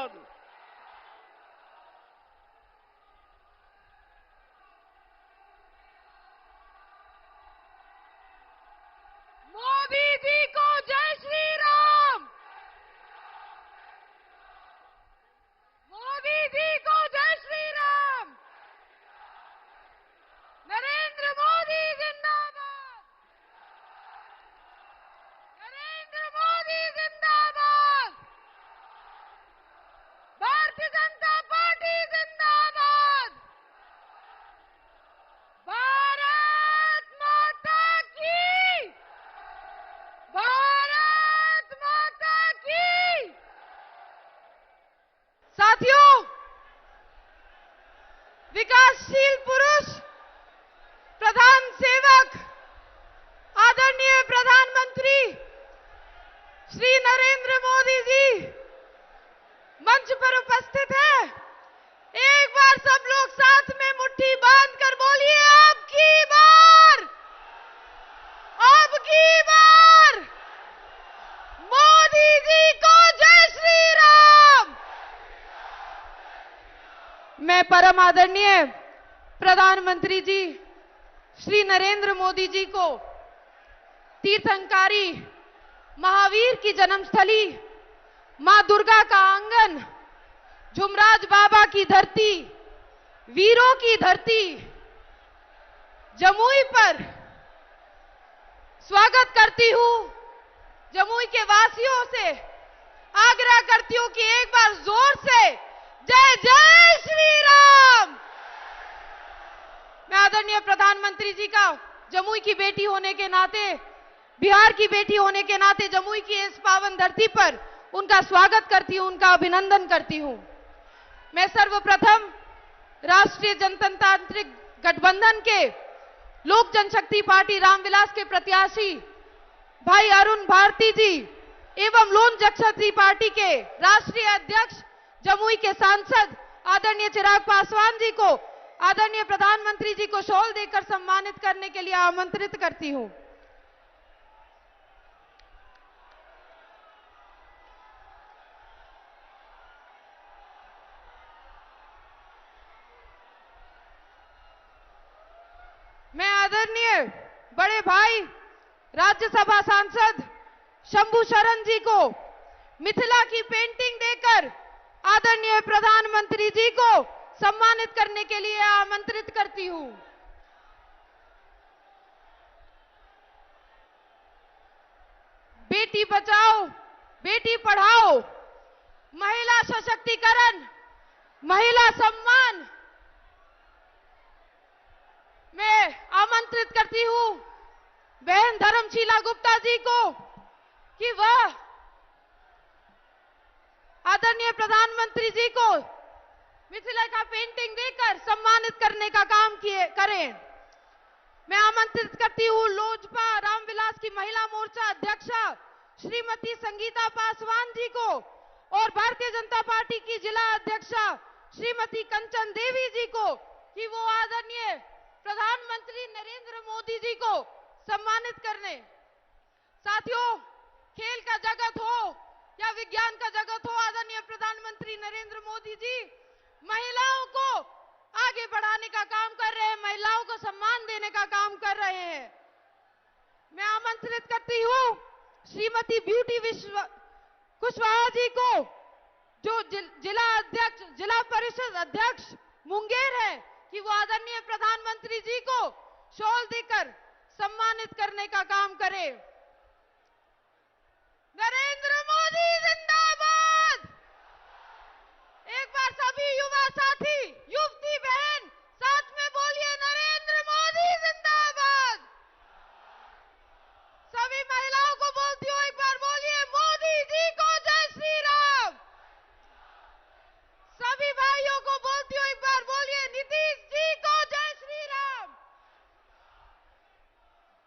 जिंदाबाद। मोदी जी को जय श्री राम। मोदी जी को जय श्री राम। नरेंद्र मोदी जिंदाबाद। नरेंद्र मोदी जिंदाबाद। भारतीय जनता पार्टी जिंदाबाद। भारत माता की। भारत माता की। साथियों, विकासशील पुरुष, प्रधान सेवक, आदरणीय प्रधानमंत्री श्री नरेंद्र मोदी जी मंच पर उपस्थित है। एक बार सब लोग साथ में मुट्ठी बांध कर बोलिए, अब की बार, अब की बार मोदी जी को जय श्री राम। मैं परम आदरणीय प्रधानमंत्री जी श्री नरेंद्र मोदी जी को तीर्थंकारी महावीर की जन्मस्थली, मां दुर्गा का आंगन, झुमराज बाबा की धरती, वीरों की धरती जमुई पर स्वागत करती हूं। जमुई के वासियों से आग्रह करती हूं कि एक बार जोर से जय जय श्री राम। मैं आदरणीय प्रधानमंत्री जी का जमुई की बेटी होने के नाते, बिहार की बेटी होने के नाते जमुई की इस पावन धरती पर उनका स्वागत करती हूं, उनका अभिनंदन करती हूं। मैं सर्वप्रथम राष्ट्रीय जनतांत्रिक गठबंधन के लोक जनशक्ति पार्टी रामविलास के प्रत्याशी भाई अरुण भारती जी एवं लोक जनशक्ति पार्टी के राष्ट्रीय अध्यक्ष, जमुई के सांसद आदरणीय चिराग पासवान जी को आदरणीय प्रधानमंत्री जी को शॉल देकर सम्मानित करने के लिए आमंत्रित करती हूं। मैं आदरणीय बड़े भाई राज्यसभा सांसद शंभू शरण जी को मिथिला की पेंटिंग देकर आदरणीय प्रधानमंत्री जी को सम्मानित करने के लिए आमंत्रित करती हूं। बेटी बचाओ, बेटी पढ़ाओ, महिला सशक्तिकरण, महिला सम्मान, मैं आमंत्रित करती हूं बहन धर्मशीला गुप्ता जी को कि वह आदरणीय प्रधानमंत्री जी को मिथिला का पेंटिंग देकर सम्मानित करने का काम करें। मैं आमंत्रित करती हूं लोजपा रामविलास की महिला मोर्चा अध्यक्षा श्रीमती संगीता पासवान जी को और भारतीय जनता पार्टी की जिला अध्यक्षा श्रीमती कंचन देवी जी को कि वो आदरणीय प्रधानमंत्री नरेंद्र मोदी जी को सम्मानित करने। साथियों, खेल का जगत हो या विज्ञान का जगत हो, आदरणीय प्रधानमंत्री नरेंद्र मोदी जी महिलाओं को आगे बढ़ाने का काम कर रहे हैं, महिलाओं को सम्मान देने का काम कर रहे हैं। मैं आमंत्रित करती हूं श्रीमती ब्यूटी कुशवाहा जी को, जो जिला अध्यक्ष, जिला परिषद अध्यक्ष मुंगेर है, कि वो आदरणीय प्रधानमंत्री जी को शॉल देकर सम्मानित करने का काम करे। नरेंद्र मोदी जिंदाबाद। एक बार सभी युवा साथी, युवती बहन साथ में बोलिए, नरेंद्र मोदी जिंदाबाद। सभी महिलाओं को बोलती हूँ, एक बार बोलिए, मोदी जी को जय श्री राम। सभी भाइयों को बोलती हूँ, एक बार बोलिए, नीतीश जी को जय श्री राम।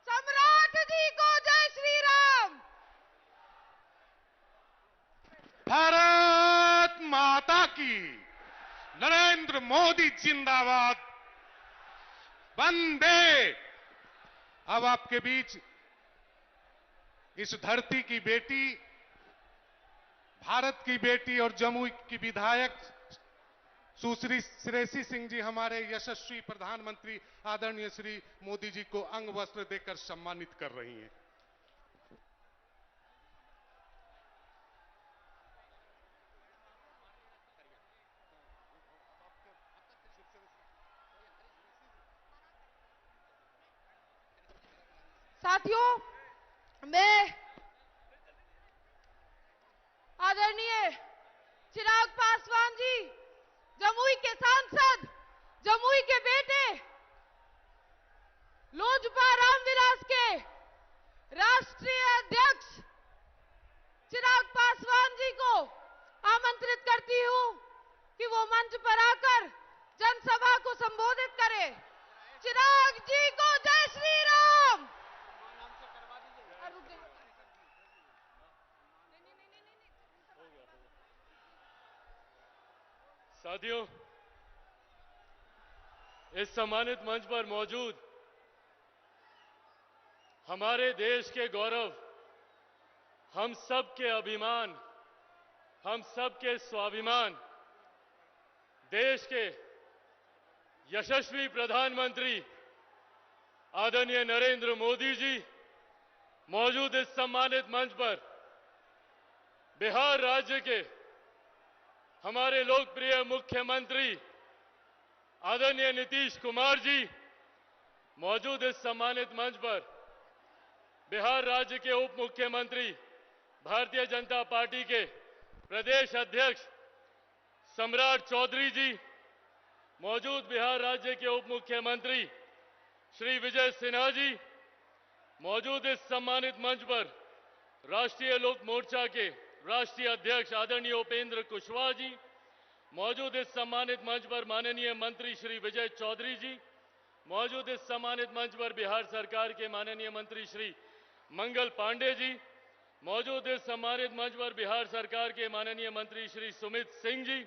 सम्राट जी को जय श्री राम। भारत माता की। नरेंद्र मोदी जिंदाबाद। वंदे। अब आपके बीच इस धरती की बेटी, भारत की बेटी और जमुई की विधायक सुश्री श्रेयसी सिंह जी हमारे यशस्वी प्रधानमंत्री आदरणीय श्री मोदी जी को अंग वस्त्र देकर सम्मानित कर रही हैं। साथियों, मैं आदरणीय चिराग पासवान जी, जमुई के सांसद, जमुई के बेटे, लोजपा रामविलास के राष्ट्रीय अध्यक्ष चिराग पासवान जी को आमंत्रित करती हूं कि वो मंच पर आकर जनसभा को संबोधित करें। चिराग जी को जय श्री राम। साथियों, इस सम्मानित मंच पर मौजूद हमारे देश के गौरव, हम सब के अभिमान, हम सब के स्वाभिमान, देश के यशस्वी प्रधानमंत्री आदरणीय नरेंद्र मोदी जी मौजूद इस सम्मानित मंच पर बिहार राज्य के हमारे लोकप्रिय मुख्यमंत्री आदरणीय नीतीश कुमार जी मौजूद इस सम्मानित मंच पर बिहार राज्य के उप मुख्यमंत्री भारतीय जनता पार्टी के प्रदेश अध्यक्ष सम्राट चौधरी जी मौजूद बिहार राज्य के उप मुख्यमंत्री श्री विजय सिन्हा जी मौजूद इस सम्मानित मंच पर राष्ट्रीय लोक मोर्चा के राष्ट्रीय अध्यक्ष आदरणीय उपेंद्र कुशवाहा जी मौजूद इस सम्मानित मंच पर माननीय मंत्री श्री विजय चौधरी जी मौजूद इस सम्मानित मंच पर बिहार सरकार के माननीय मंत्री श्री मंगल पांडे जी मौजूद इस सम्मानित मंच पर बिहार सरकार के माननीय मंत्री श्री सुमित सिंह जी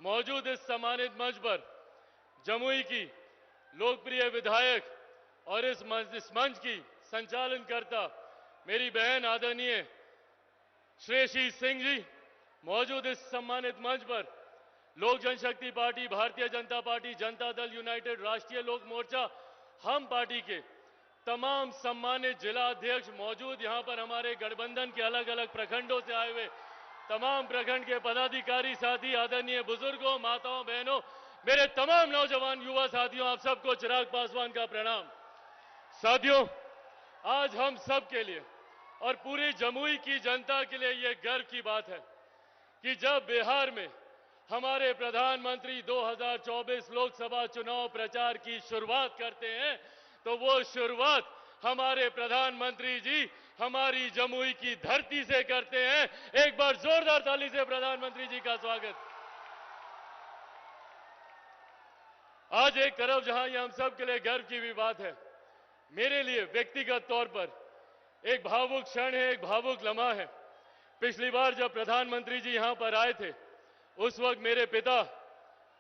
मौजूद इस सम्मानित मंच पर जमुई की लोकप्रिय विधायक और इस मंच की संचालनकर्ता मेरी बहन आदरणीय श्रेयसी सिंह जी मौजूद इस सम्मानित मंच पर लोक जनशक्ति party, Bharatiya Janata party, Janata Dal United, राष्ट्रीय लोक मोर्चा, हम पार्टी के तमाम सम्मानित जिला अध्यक्ष मौजूद, यहां पर हमारे गठबंधन के अलग अलग प्रखंडों से आए हुए तमाम प्रखंड के पदाधिकारी साथी, आदरणीय बुजुर्गों, माताओं, बहनों, मेरे तमाम नौजवान युवा साथियों, आप सबको चिराग पासवान का प्रणाम। साथियों, आज हम सब के लिए और पूरी जमुई की जनता के लिए यह गर्व की बात है कि जब बिहार में हमारे प्रधानमंत्री 2024 लोकसभा चुनाव प्रचार की शुरुआत करते हैं तो वो शुरुआत हमारे प्रधानमंत्री जी हमारी जमुई की धरती से करते हैं। एक बार जोरदार ताली से प्रधानमंत्री जी का स्वागत। आज एक तरफ जहां ये हम सब के लिए गर्व की भी बात है, मेरे लिए व्यक्तिगत तौर पर एक भावुक क्षण है, एक भावुक लम्हा है। पिछली बार जब प्रधानमंत्री जी यहां पर आए थे उस वक्त मेरे पिता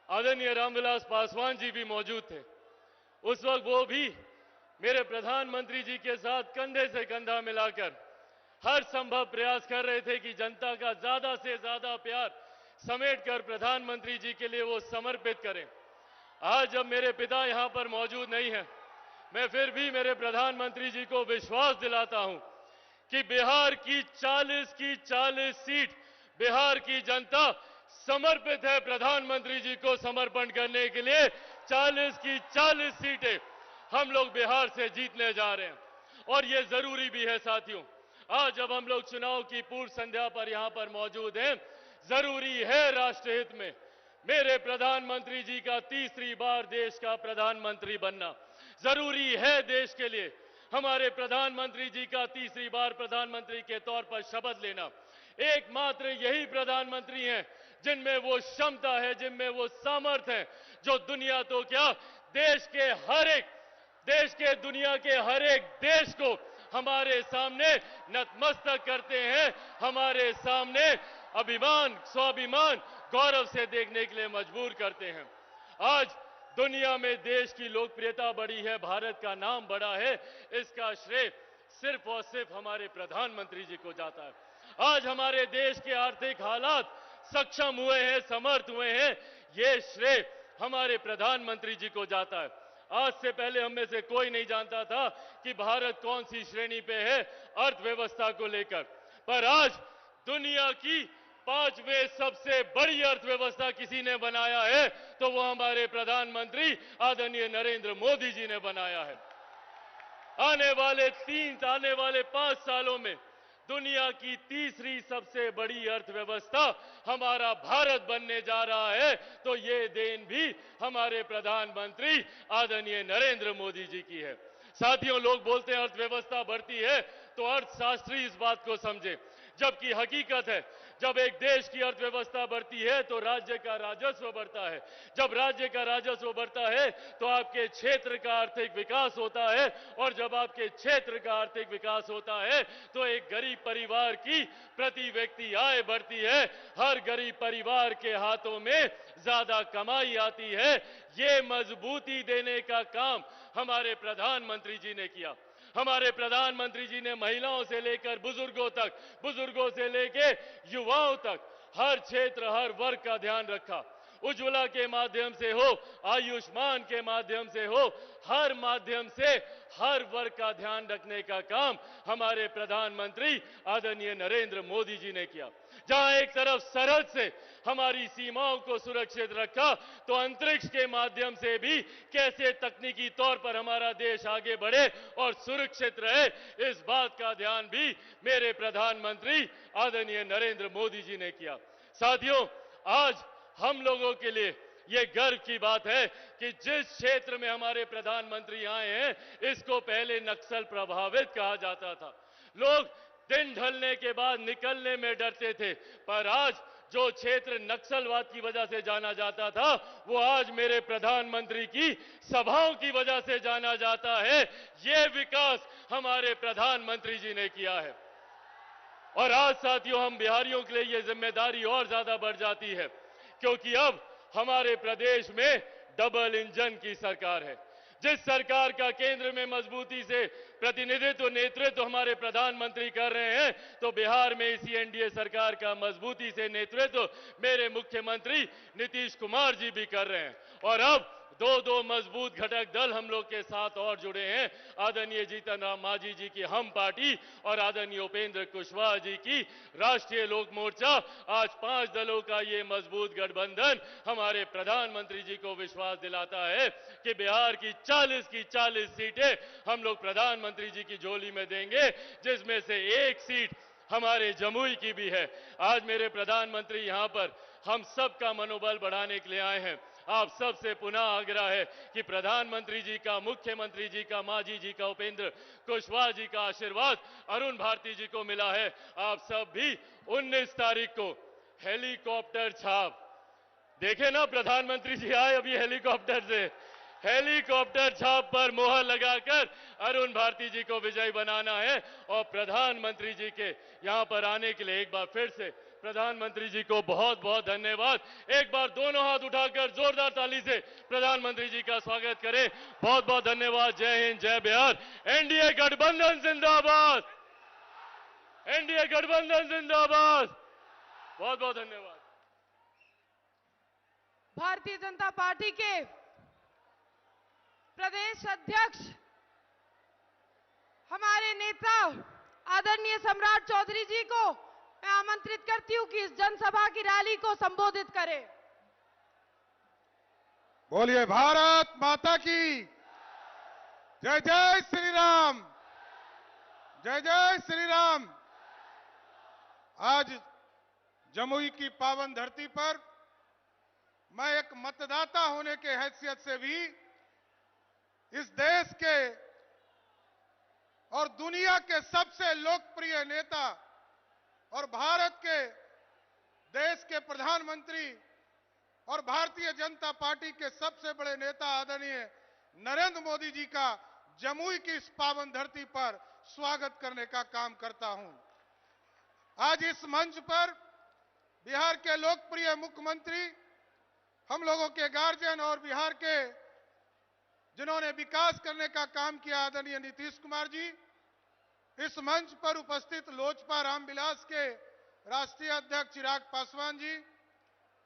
आदरणीय रामविलास पासवान जी भी मौजूद थे। उस वक्त वो भी मेरे प्रधानमंत्री जी के साथ कंधे से कंधा मिलाकर हर संभव प्रयास कर रहे थे कि जनता का ज्यादा से ज्यादा प्यार समेटकर प्रधानमंत्री जी के लिए वो समर्पित करें। आज जब मेरे पिता यहां पर मौजूद नहीं है, मैं फिर भी मेरे प्रधानमंत्री जी को विश्वास दिलाता हूं कि बिहार की 40 सीट बिहार की जनता समर्पित है प्रधानमंत्री जी को समर्पण करने के लिए। 40 सीटें हम लोग बिहार से जीतने जा रहे हैं और ये जरूरी भी है। साथियों, आज जब हम लोग चुनाव की पूर्व संध्या पर यहां पर मौजूद हैं, जरूरी है राष्ट्रहित में मेरे प्रधानमंत्री जी का तीसरी बार देश का प्रधानमंत्री बनना। जरूरी है देश के लिए हमारे प्रधानमंत्री जी का तीसरी बार प्रधानमंत्री के तौर पर शपथ लेना। एकमात्र यही प्रधानमंत्री हैं जिनमें वो क्षमता है, जिनमें वो सामर्थ्य है जो दुनिया तो क्या देश के दुनिया के हर एक देश को हमारे सामने नतमस्तक करते हैं, हमारे सामने अभिमान, स्वाभिमान, गौरव से देखने के लिए मजबूर करते हैं। आज दुनिया में देश की लोकप्रियता बढ़ी है, भारत का नाम बढ़ा है, इसका श्रेय सिर्फ और सिर्फ हमारे प्रधानमंत्री जी को जाता है। आज हमारे देश के आर्थिक हालात सक्षम हुए हैं, समर्थ हुए हैं, ये श्रेय हमारे प्रधानमंत्री जी को जाता है। आज से पहले हम में से कोई नहीं जानता था कि भारत कौन सी श्रेणी पे है अर्थव्यवस्था को लेकर, पर आज दुनिया की 5वें सबसे बड़ी अर्थव्यवस्था किसी ने बनाया है तो वो हमारे प्रधानमंत्री आदरणीय नरेंद्र मोदी जी ने बनाया है। आने वाले 5 सालों में दुनिया की तीसरी सबसे बड़ी अर्थव्यवस्था हमारा भारत बनने जा रहा है, तो ये देन भी हमारे प्रधानमंत्री आदरणीय नरेंद्र मोदी जी की है। साथियों, लोग बोलते हैं अर्थव्यवस्था बढ़ती है, तो अर्थशास्त्री इस बात को समझे, जबकि हकीकत है जब एक देश की अर्थव्यवस्था बढ़ती है तो राज्य का राजस्व बढ़ता है। जब राज्य का राजस्व बढ़ता है तो आपके क्षेत्र का आर्थिक विकास होता है, और जब आपके क्षेत्र का आर्थिक विकास होता है तो एक गरीब परिवार की प्रति व्यक्ति आय बढ़ती है, हर गरीब परिवार के हाथों में ज्यादा कमाई आती है। ये मजबूती देने का काम हमारे प्रधानमंत्री जी ने किया। हमारे प्रधानमंत्री जी ने महिलाओं से लेकर बुजुर्गों तक, बुजुर्गों से लेकर युवाओं तक, हर क्षेत्र हर वर्ग का ध्यान रखा। उज्ज्वला के माध्यम से हो, आयुष्मान के माध्यम से हो, हर माध्यम से हर वर्ग का ध्यान रखने का काम हमारे प्रधानमंत्री आदरणीय नरेंद्र मोदी जी ने किया। जहां एक तरफ सरहद से हमारी सीमाओं को सुरक्षित रखा, तो अंतरिक्ष के माध्यम से भी कैसे तकनीकी तौर पर हमारा देश आगे बढ़े और सुरक्षित रहे, इस बात का ध्यान भी मेरे प्रधानमंत्री आदरणीय नरेंद्र मोदी जी ने किया। साथियों, आज हम लोगों के लिए ये गर्व की बात है कि जिस क्षेत्र में हमारे प्रधानमंत्री आए हैं, इसको पहले नक्सल प्रभावित कहा जाता था। लोग दिन ढलने के बाद निकलने में डरते थे, पर आज जो क्षेत्र नक्सलवाद की वजह से जाना जाता था, वो आज मेरे प्रधानमंत्री की सभाओं की वजह से जाना जाता है। ये विकास हमारे प्रधानमंत्री जी ने किया है। और आज साथियों, हम बिहारियों के लिए ये जिम्मेदारी और ज्यादा बढ़ जाती है, क्योंकि अब हमारे प्रदेश में डबल इंजन की सरकार है। जिस सरकार का केंद्र में मजबूती से प्रतिनिधित्व, नेतृत्व हमारे प्रधानमंत्री कर रहे हैं, तो बिहार में इसी एनडीए सरकार का मजबूती से नेतृत्व मेरे मुख्यमंत्री नीतीश कुमार जी भी कर रहे हैं। और अब दो मजबूत घटक दल हम लोग के साथ और जुड़े हैं। आदरणीय जीतन राम मांझी जी की हम पार्टी और आदरणीय उपेंद्र कुशवाहा जी की राष्ट्रीय लोक मोर्चा। आज 5 दलों का ये मजबूत गठबंधन हमारे प्रधानमंत्री जी को विश्वास दिलाता है कि बिहार की 40 सीटें हम लोग प्रधानमंत्री जी की झोली में देंगे, जिसमें से 1 सीट हमारे जमुई की भी है। आज मेरे प्रधानमंत्री यहां पर हम सबका मनोबल बढ़ाने के लिए आए हैं। आप सबसे पुनः आग्रह है कि प्रधानमंत्री जी का, मुख्यमंत्री जी का, मांझी जी का, उपेंद्र कुशवाहा जी का आशीर्वाद अरुण भारती जी को मिला है। आप सब भी 19 तारीख को हेलीकॉप्टर छाप देखे ना, प्रधानमंत्री जी आए अभी हेलीकॉप्टर से, हेलीकॉप्टर छाप पर मोहर लगाकर अरुण भारती जी को विजयी बनाना है। और प्रधानमंत्री जी के यहां पर आने के लिए एक बार फिर से प्रधानमंत्री जी को बहुत बहुत धन्यवाद। एक बार दोनों हाथ उठाकर जोरदार ताली से प्रधानमंत्री जी का स्वागत करें। बहुत बहुत धन्यवाद। जय हिंद, जय बिहार। एनडीए गठबंधन जिंदाबाद, एनडीए गठबंधन जिंदाबाद। बहुत बहुत धन्यवाद। भारतीय जनता पार्टी के प्रदेश अध्यक्ष हमारे नेता आदरणीय सम्राट चौधरी जी को मैं आमंत्रित करती हूं कि इस जनसभा की रैली को संबोधित करें। बोलिए भारत माता की जय। जय श्री राम, जय जय श्री राम। आज जमुई की पावन धरती पर मैं एक मतदाता होने के हैसियत से भी इस देश के और दुनिया के सबसे लोकप्रिय नेता और भारत के देश के प्रधानमंत्री और भारतीय जनता पार्टी के सबसे बड़े नेता आदरणीय नरेंद्र मोदी जी का जमुई की इस पावन धरती पर स्वागत करने का काम करता हूं। आज इस मंच पर बिहार के लोकप्रिय मुख्यमंत्री, हम लोगों के गार्जियन और बिहार के जिन्होंने विकास करने का काम किया, आदरणीय नीतीश कुमार जी, इस मंच पर उपस्थित लोजपा रामविलास के राष्ट्रीय अध्यक्ष चिराग पासवान जी,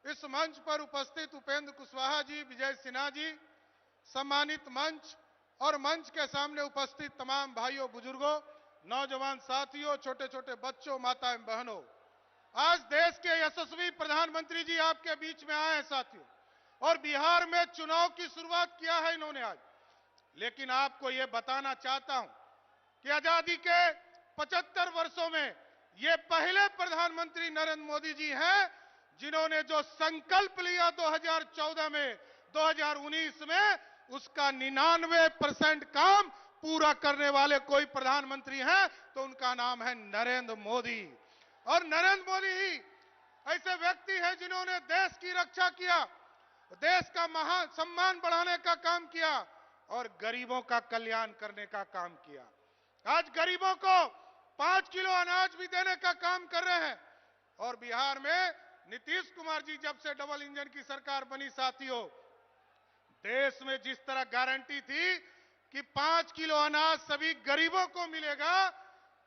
इस मंच पर उपस्थित उपेंद्र कुशवाहा जी, विजय सिन्हा जी, सम्मानित मंच और मंच के सामने उपस्थित तमाम भाइयों, बुजुर्गों, नौजवान साथियों, छोटे छोटे बच्चों, माता एवं बहनों, आज देश के यशस्वी प्रधानमंत्री जी आपके बीच में आए हैं साथियों, और बिहार में चुनाव की शुरुआत किया है इन्होंने आज। लेकिन आपको यह बताना चाहता हूं कि आजादी के 75 वर्षों में ये पहले प्रधानमंत्री नरेंद्र मोदी जी हैं जिन्होंने जो संकल्प लिया 2014 में, 2019 में, उसका 99% काम पूरा करने वाले कोई प्रधानमंत्री हैं तो उनका नाम है नरेंद्र मोदी। और नरेंद्र मोदी ही ऐसे व्यक्ति हैं जिन्होंने देश की रक्षा किया, देश का महान सम्मान बढ़ाने का काम किया और गरीबों का कल्याण करने का काम किया। आज गरीबों को 5 किलो अनाज भी देने का काम कर रहे हैं। और बिहार में नीतीश कुमार जी जब से डबल इंजन की सरकार बनी साथियों, देश में जिस तरह गारंटी थी कि 5 किलो अनाज सभी गरीबों को मिलेगा,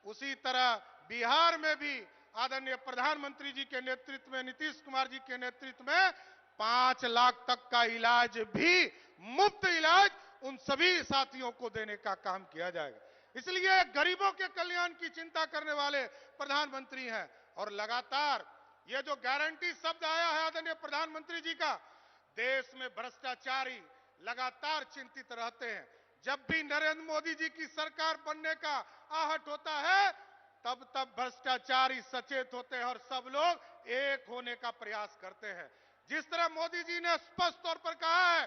उसी तरह बिहार में भी आदरणीय प्रधानमंत्री जी के नेतृत्व में, नीतीश कुमार जी के नेतृत्व में 5 लाख तक का इलाज भी, मुफ्त इलाज उन सभी साथियों को देने का काम किया जाएगा। इसलिए गरीबों के कल्याण की चिंता करने वाले प्रधानमंत्री हैं। और लगातार ये जो गारंटी शब्द आया है आदरणीय प्रधानमंत्री जी का, देश में भ्रष्टाचारी लगातार चिंतित रहते हैं। जब भी नरेंद्र मोदी जी की सरकार बनने का आहट होता है, तब तब भ्रष्टाचारी सचेत होते हैं और सब लोग एक होने का प्रयास करते हैं। जिस तरह मोदी जी ने स्पष्ट तौर पर कहा है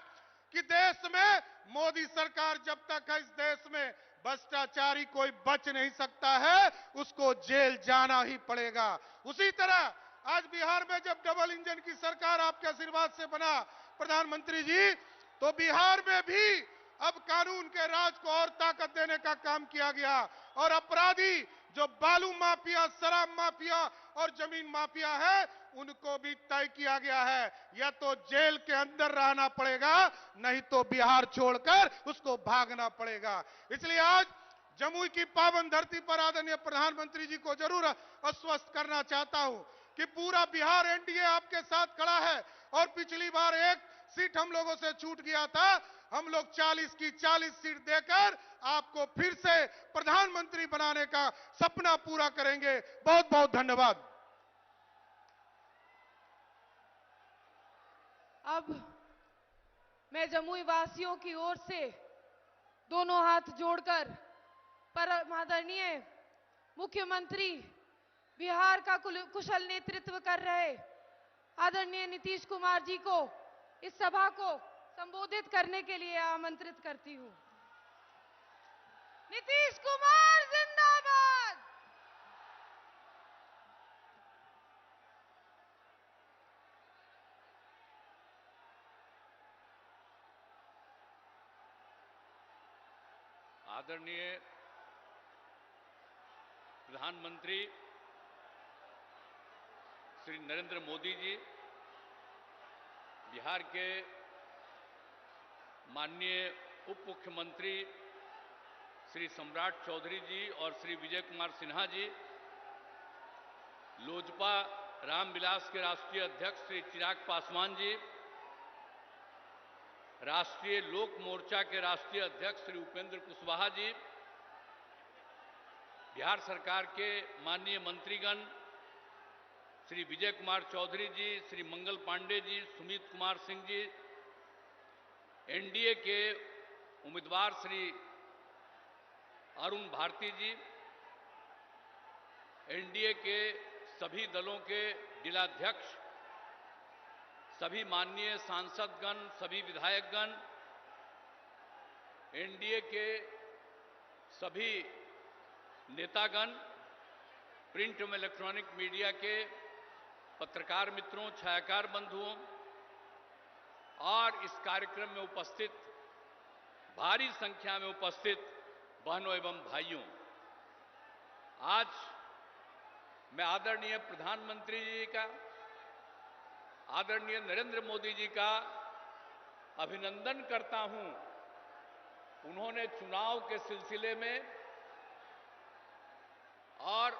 कि देश में मोदी सरकार जब तक है, इस देश में भ्रष्टाचारी कोई बच नहीं सकता है, उसको जेल जाना ही पड़ेगा। उसी तरह आज बिहार में जब डबल इंजन की सरकार आपके आशीर्वाद से बना प्रधानमंत्री जी, तो बिहार में भी अब कानून के राज को और ताकत देने का काम किया गया और अपराधी जो बालू माफिया, शराब माफिया और जमीन माफिया है, उनको भी तय किया गया है, या तो जेल के अंदर रहना पड़ेगा, नहीं तो बिहार छोड़कर उसको भागना पड़ेगा। इसलिए आज जमुई की पावन धरती पर आदरणीय प्रधानमंत्री जी को जरूर आश्वस्त करना चाहता हूं कि पूरा बिहार एनडीए आपके साथ खड़ा है। और पिछली बार एक सीट हम लोगों से छूट गया था, हम लोग 40 की 40 सीट देकर आपको फिर से प्रधानमंत्री बनाने का सपना पूरा करेंगे। बहुत बहुत धन्यवाद। अब मैं जमुई वासियों की ओर से दोनों हाथ जोड़कर परम आदरणीय मुख्यमंत्री, बिहार का कुशल नेतृत्व कर रहे आदरणीय नीतीश कुमार जी को इस सभा को संबोधित करने के लिए आमंत्रित करती हूं। नीतीश कुमार जिंदाबाद। आदरणीय प्रधानमंत्री श्री नरेंद्र मोदी जी, बिहार के माननीय उप मुख्यमंत्री श्री सम्राट चौधरी जी और श्री विजय कुमार सिन्हा जी, लोजपा रामविलास के राष्ट्रीय अध्यक्ष श्री चिराग पासवान जी, राष्ट्रीय लोक मोर्चा के राष्ट्रीय अध्यक्ष श्री उपेंद्र कुशवाहा जी, बिहार सरकार के माननीय मंत्रीगण श्री विजय कुमार चौधरी जी, श्री मंगल पांडे जी, सुमित कुमार सिंह जी, एनडीए के उम्मीदवार श्री अरुण भारती जी, एनडीए के सभी दलों के जिलाध्यक्ष, सभी माननीय सांसदगण, सभी विधायकगण, एनडीए के सभी नेतागण, प्रिंट एवं इलेक्ट्रॉनिक मीडिया के पत्रकार मित्रों, छायाकार बंधुओं और इस कार्यक्रम में उपस्थित भारी संख्या में उपस्थित बहनों एवं भाइयों, आज मैं आदरणीय प्रधानमंत्री जी का, आदरणीय नरेंद्र मोदी जी का अभिनंदन करता हूं। उन्होंने चुनाव के सिलसिले में और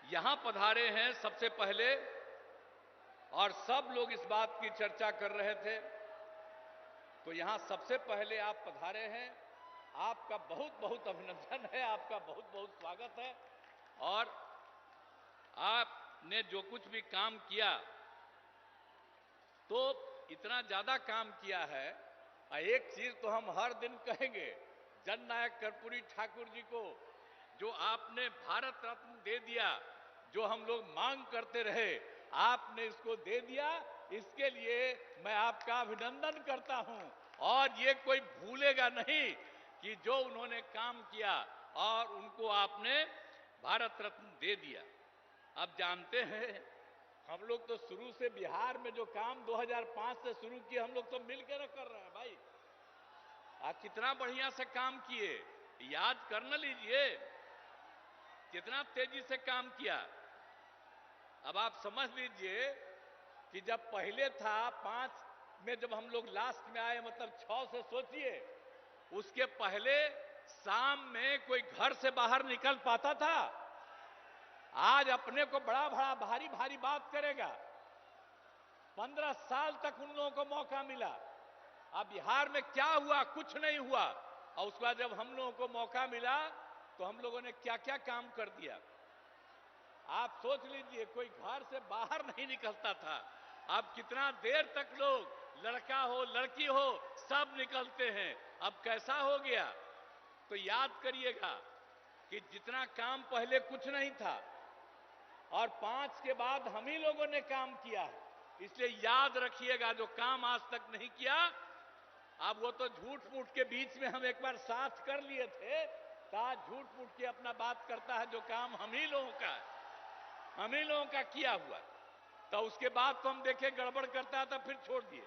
यहां पधारे हैं सबसे पहले, और सब लोग इस बात की चर्चा कर रहे थे, तो यहां सबसे पहले आप पधारे हैं। आपका बहुत बहुत अभिनंदन है, आपका बहुत बहुत स्वागत है। और आपने जो कुछ भी काम किया, तो इतना ज्यादा काम किया है। एक चीज तो हम हर दिन कहेंगे, जननायक कर्पूरी ठाकुर जी को जो आपने भारत रत्न दे दिया, जो हम लोग मांग करते रहे, आपने इसको दे दिया। इसके लिए मैं आपका अभिनंदन करता हूं। और ये कोई भूलेगा नहीं कि जो उन्होंने काम किया और उनको आपने भारत रत्न दे दिया। अब जानते हैं, हम लोग तो शुरू से बिहार में जो काम 2005 से शुरू किए, हम लोग तो मिलकर कर रहे हैं भाई। कितना बढ़िया से काम किए, याद कर न लीजिए कितना तेजी से काम किया। अब आप समझ लीजिए कि जब पहले था 5 में, जब हम लोग लास्ट में आए, मतलब 6 से सोचिए, उसके पहले शाम में कोई घर से बाहर निकल पाता था? आज अपने को बड़ा बड़ा भारी भारी बात करेगा। 15 साल तक उन लोगों को मौका मिला। अब बिहार में क्या हुआ? कुछ नहीं हुआ। और उसके बाद जब हम लोगों को मौका मिला, तो हम लोगों ने क्या क्या काम कर दिया। आप सोच लीजिए, कोई घर से बाहर नहीं निकलता था। अब कितना देर तक लोग, लड़का हो लड़की हो, सब निकलते हैं। अब कैसा हो गया? तो याद करिएगा कि जितना काम पहले कुछ नहीं था, और 5 के बाद हम ही लोगों ने काम किया है। इसलिए याद रखिएगा, जो काम आज तक नहीं किया, अब वो तो झूठ मूठ के बीच में हम एक बार साथ कर लिए थे, तो आज झूठ मूठ के अपना बात करता है। जो काम हम ही लोगों का है, हम ही लोगों का किया हुआ, तो उसके बाद तो हम देखे गड़बड़ करता था, फिर छोड़ दिए।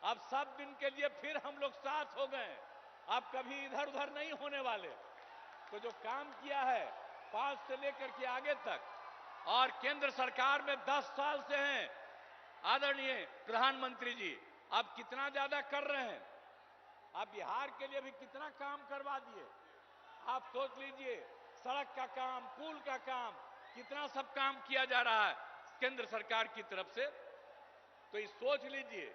अब सब दिन के लिए फिर हम लोग साथ हो गए। अब कभी इधर उधर नहीं होने वाले। तो जो काम किया है 5 से लेकर के आगे तक, और केंद्र सरकार में 10 साल से हैं आदरणीय प्रधानमंत्री जी, अब कितना ज्यादा कर रहे हैं। आप बिहार के लिए भी कितना काम करवा दिए। आप सोच लीजिए, सड़क का काम, पुल का काम, कितना सब काम किया जा रहा है केंद्र सरकार की तरफ से। तो ये सोच लीजिए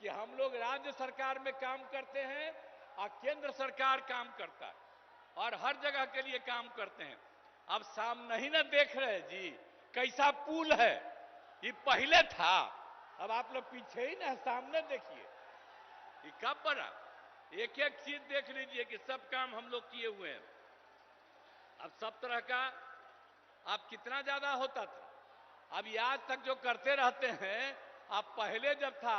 कि हम लोग राज्य सरकार में काम करते हैं और केंद्र सरकार काम करता है, और हर जगह के लिए काम करते हैं। अब सामने ही ना देख रहे जी कैसा पुल है, ये पहले था। अब आप लोग पीछे ही ना, सामने देखिए ये कब बना। एक एक चीज देख लीजिए कि सब काम हम लोग किए हुए हैं। अब सब तरह का, अब कितना ज्यादा होता था। अब आज तक जो करते रहते हैं, अब पहले जब था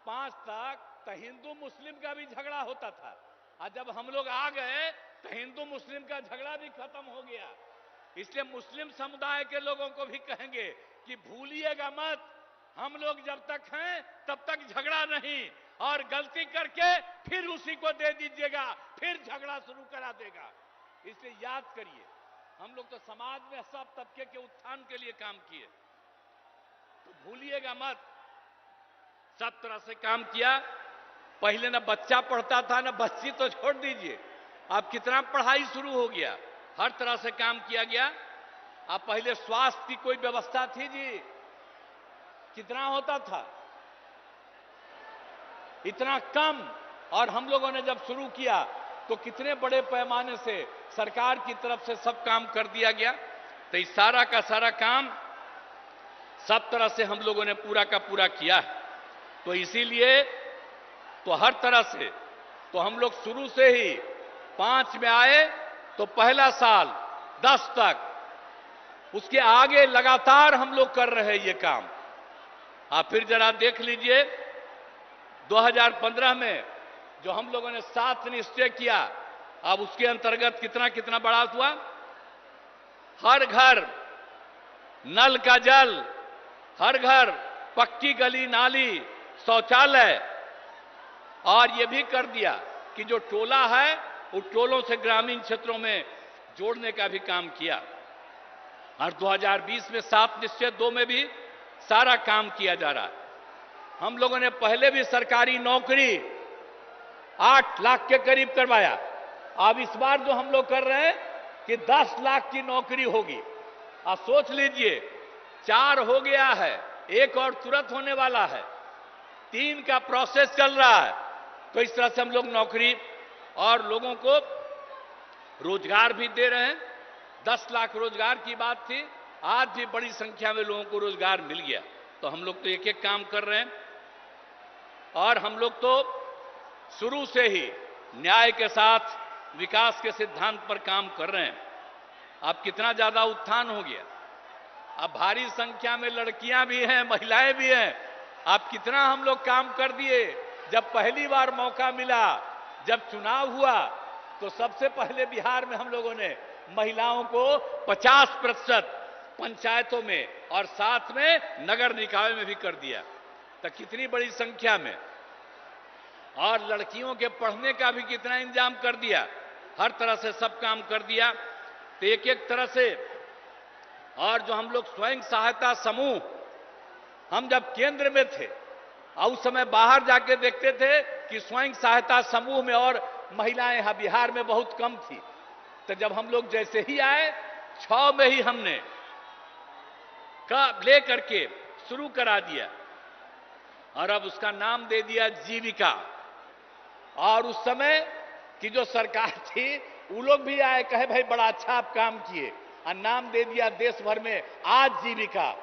5 तक, तो हिंदू मुस्लिम का भी झगड़ा होता था, और जब हम लोग आ गए तो हिंदू मुस्लिम का झगड़ा भी खत्म हो गया। इसलिए मुस्लिम समुदाय के लोगों को भी कहेंगे कि भूलिएगा मत, हम लोग जब तक हैं तब तक झगड़ा नहीं, और गलती करके फिर उसी को दे दीजिएगा, फिर झगड़ा शुरू करा देगा। इसलिए याद करिए, हम लोग तो समाज में सब तबके के उत्थान के लिए काम किए, तो भूलिएगा मत। सब तरह से काम किया। पहले ना बच्चा पढ़ता था, ना बच्ची तो छोड़ दीजिए, अब कितना पढ़ाई शुरू हो गया, हर तरह से काम किया गया। अब पहले स्वास्थ्य की कोई व्यवस्था थी जी? कितना होता था? इतना कम। और हम लोगों ने जब शुरू किया तो कितने बड़े पैमाने से सरकार की तरफ से सब काम कर दिया गया। तो इस सारा का सारा काम सब तरह से हम लोगों ने पूरा का पूरा किया है। तो इसीलिए तो हर तरह से तो हम लोग शुरू से ही 5 में आए तो पहला साल 10 तक, उसके आगे लगातार हम लोग कर रहे हैं ये काम। आप फिर जरा देख लीजिए 2015 में जो हम लोगों ने 7 निश्चय किया, अब उसके अंतर्गत कितना कितना बढ़ा हुआ। हर घर नल का जल, हर घर पक्की गली नाली शौचालय, और यह भी कर दिया कि जो टोला है उन टोलों से ग्रामीण क्षेत्रों में जोड़ने का भी काम किया। और 2020 में 7 निश्चय 2 में भी सारा काम किया जा रहा है। हम लोगों ने पहले भी सरकारी नौकरी 8 लाख के करीब करवाया। अब इस बार जो हम लोग कर रहे हैं कि 10 लाख की नौकरी होगी। आप सोच लीजिए, 4 हो गया है, 1 और तुरंत होने वाला है, 3 का प्रोसेस चल रहा है। तो इस तरह से हम लोग नौकरी और लोगों को रोजगार भी दे रहे हैं। 10 लाख रोजगार की बात थी, आज भी बड़ी संख्या में लोगों को रोजगार मिल गया। तो हम लोग तो एक एक काम कर रहे हैं और हम लोग तो शुरू से ही न्याय के साथ विकास के सिद्धांत पर काम कर रहे हैं। अब कितना ज्यादा उत्थान हो गया, अब भारी संख्या में लड़कियां भी हैं, महिलाएं भी हैं। अब कितना हम लोग काम कर दिए। जब पहली बार मौका मिला, जब चुनाव हुआ, तो सबसे पहले बिहार में हम लोगों ने महिलाओं को 50% पंचायतों में और साथ में नगर निकाय में भी कर दिया। तो कितनी बड़ी संख्या में, और लड़कियों के पढ़ने का भी कितना इंतजाम कर दिया, हर तरह से सब काम कर दिया। तो एक एक तरह से, और जो हम लोग स्वयं सहायता समूह, हम जब केंद्र में थे और उस समय बाहर जाके देखते थे कि स्वयं सहायता समूह में और महिलाएं यहां बिहार में बहुत कम थी। तो जब हम लोग जैसे ही आए, 6 में ही हमने ले करके शुरू करा दिया और अब उसका नाम दे दिया जीविका। और उस समय की जो सरकार थी, वो लोग भी आए, कहे भाई बड़ा अच्छा आप काम किए, और नाम दे दिया देश भर में आजीविका।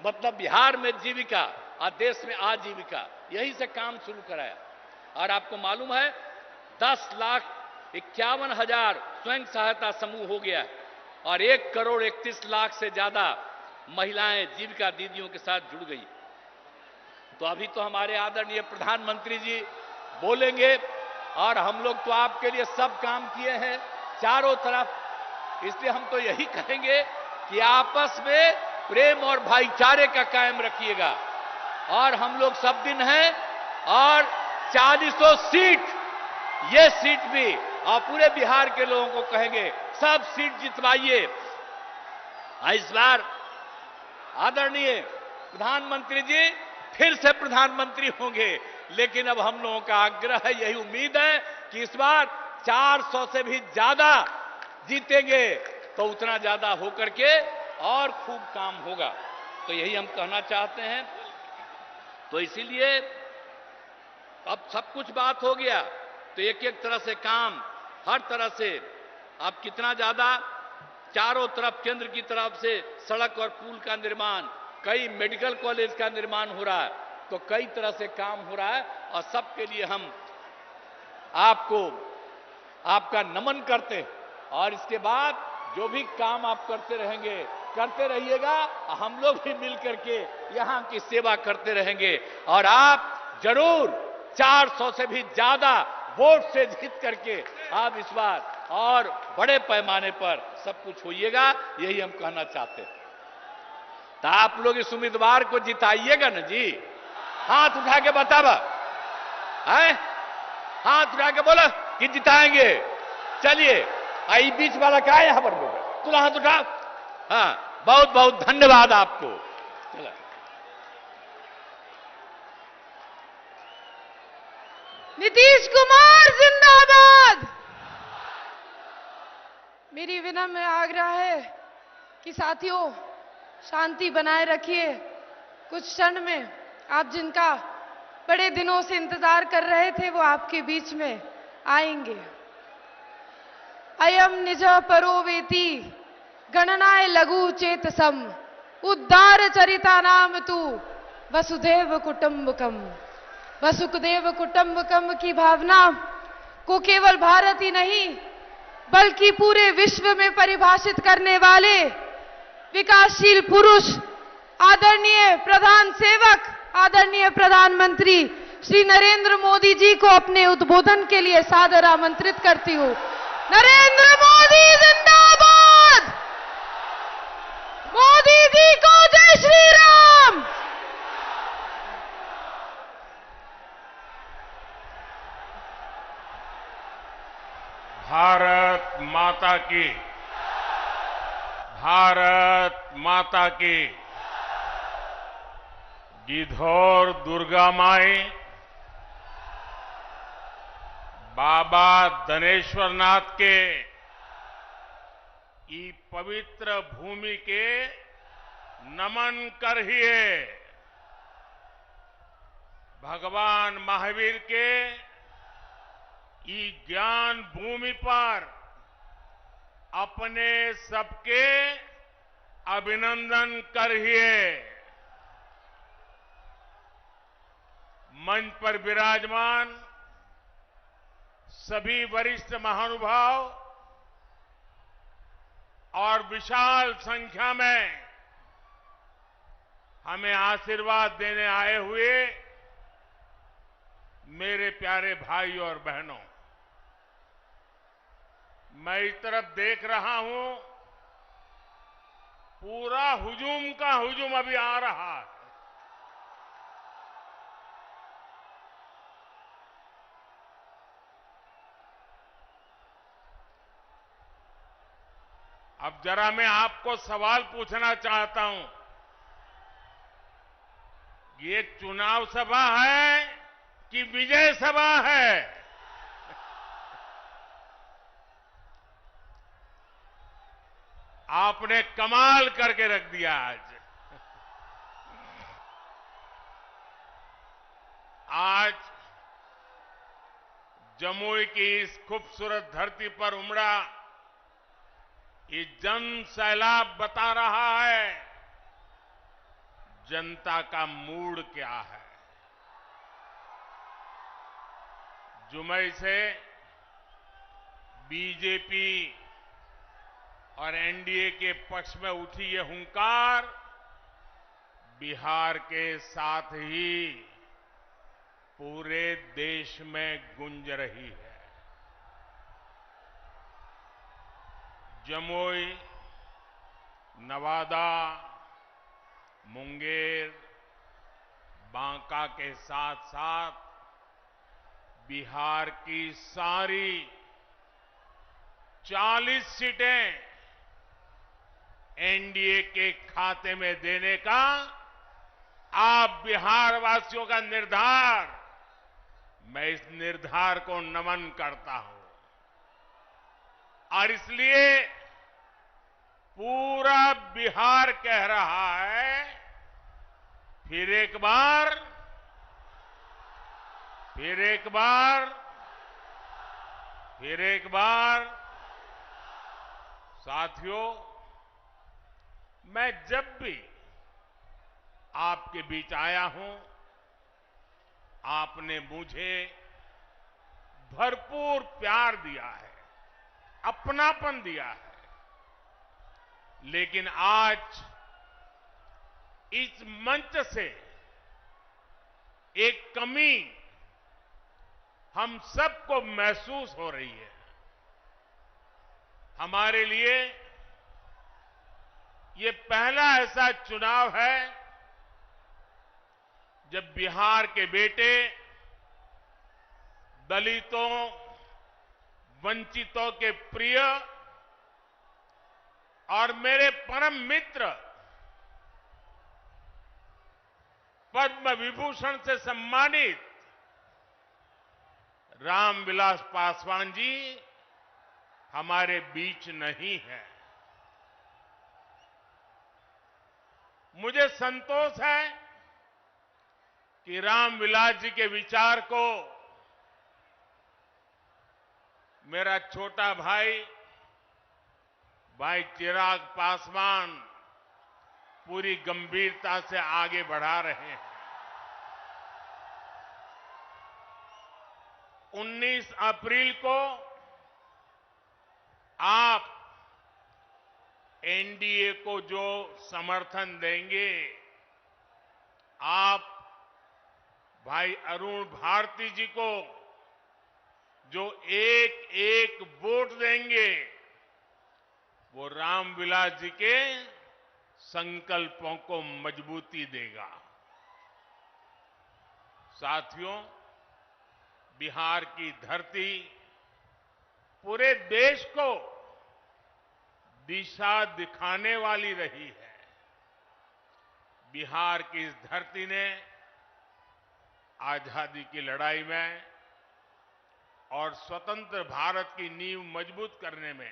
मतलब बिहार में जीविका और देश में आजीविका, यही से काम शुरू कराया। और आपको मालूम है 10,51,000 स्वयं सहायता समूह हो गया और 1,31,00,000 से ज्यादा महिलाएं जीविका दीदियों के साथ जुड़ गई। तो अभी तो हमारे आदरणीय प्रधानमंत्री जी बोलेंगे, और हम लोग तो आपके लिए सब काम किए हैं चारों तरफ। इसलिए हम तो यही कहेंगे कि आपस में प्रेम और भाईचारे का कायम रखिएगा। और हम लोग सब दिन हैं, और 40 सीट, ये सीट भी, और पूरे बिहार के लोगों को कहेंगे सब सीट जितवाइए। इस बार आदरणीय प्रधानमंत्री जी फिर से प्रधानमंत्री होंगे, लेकिन अब हम लोगों का आग्रह है, यही उम्मीद है कि इस बार 400 से भी ज्यादा जीतेंगे, तो उतना ज्यादा होकर के और खूब काम होगा। तो यही हम कहना चाहते हैं। तो इसीलिए अब सब कुछ बात हो गया, तो एक एक तरह से काम, हर तरह से अब कितना ज्यादा चारों तरफ केंद्र की तरफ से सड़क और पुल का निर्माण, कई मेडिकल कॉलेज का निर्माण हो रहा है, तो कई तरह से काम हो रहा है। और सबके लिए हम आपको, आपका नमन करते हैं। और इसके बाद जो भी काम आप करते रहेंगे, करते रहिएगा, हम लोग भी मिल करके यहां की सेवा करते रहेंगे। और आप जरूर 400 से भी ज्यादा वोट से जीत करके आप इस बार और बड़े पैमाने पर सब कुछ होइएगा, यही हम कहना चाहते हैं। तो आप लोग इस उम्मीदवार को जिताइएगा ना जी? हाथ उठा के बतावा है, हाथ उठा के बोला कि जिताएंगे। चलिए, आई बीच वाला क्या है यहां पर, तुला हाथ उठा। हाँ, बहुत बहुत धन्यवाद आपको। चला, नीतीश कुमार जिंदाबाद। मेरी विनम्र आग्रह है कि साथियों शांति बनाए रखिए। कुछ क्षण में आप जिनका बड़े दिनों से इंतजार कर रहे थे, वो आपके बीच में आएंगे। अयम निज परो वेति गणनाय लघु चेतसम उद्धार चरिता नाम तू वसुधैव कुटुंबकम। वसुदेव कुटुंबकम की भावना को केवल भारत ही नहीं बल्कि पूरे विश्व में परिभाषित करने वाले विकासशील पुरुष, आदरणीय प्रधान सेवक, आदरणीय प्रधानमंत्री श्री नरेंद्र मोदी जी को अपने उद्बोधन के लिए सादर आमंत्रित करती हूं। नरेंद्र मोदी जिंदाबाद। मोदी जी को जय श्री राम। भारत माता की, भारत माता की। गिद्धौर दुर्गा माई, बाबा दनेश्वर नाथ के ई पवित्र भूमि के नमन करिए। भगवान महावीर के ई ज्ञान भूमि पर अपने सबके अभिनंदन करिए। मंच पर विराजमान सभी वरिष्ठ महानुभाव और विशाल संख्या में हमें आशीर्वाद देने आए हुए मेरे प्यारे भाई और बहनों, मैं इस तरफ देख रहा हूं, पूरा हुजूम का हुजूम अभी आ रहा है। अब जरा मैं आपको सवाल पूछना चाहता हूं, ये चुनाव सभा है कि विजय सभा है? आपने कमाल करके रख दिया आज जमुई की इस खूबसूरत धरती पर उमड़ा ये जन सैलाब बता रहा है जनता का मूड क्या है। जुमई से बीजेपी और एनडीए के पक्ष में उठी ये हुंकार बिहार के साथ ही पूरे देश में गूंज रही है। जमुई, नवादा, मुंगेर, बांका के साथ साथ बिहार की सारी 40 सीटें एनडीए के खाते में देने का आप बिहार वासियों का निर्धार, मैं इस निर्धार को नमन करता हूं और इसलिए पूरा बिहार कह रहा है, फिर एक बार, फिर एक बार, फिर एक बार। साथियों, मैं जब भी आपके बीच आया हूं, आपने मुझे भरपूर प्यार दिया है, अपनापन दिया है। लेकिन आज इस मंच से एक कमी हम सबको महसूस हो रही है। हमारे लिए ये पहला ऐसा चुनाव है जब बिहार के बेटे दलितों, वंचितों के प्रिय और मेरे परम मित्र पद्म विभूषण से सम्मानित रामविलास पासवान जी हमारे बीच नहीं है। मुझे संतोष है कि रामविलास जी के विचार को मेरा छोटा भाई चिराग पासवान पूरी गंभीरता से आगे बढ़ा रहे हैं। 19 अप्रैल को आप एनडीए को जो समर्थन देंगे, आप भाई अरुण भारती जी को जो एक एक वोट देंगे, वो रामविलास जी के संकल्पों को मजबूती देगा। साथियों, बिहार की धरती पूरे देश को दिशा दिखाने वाली रही है। बिहार की इस धरती ने आजादी की लड़ाई में और स्वतंत्र भारत की नींव मजबूत करने में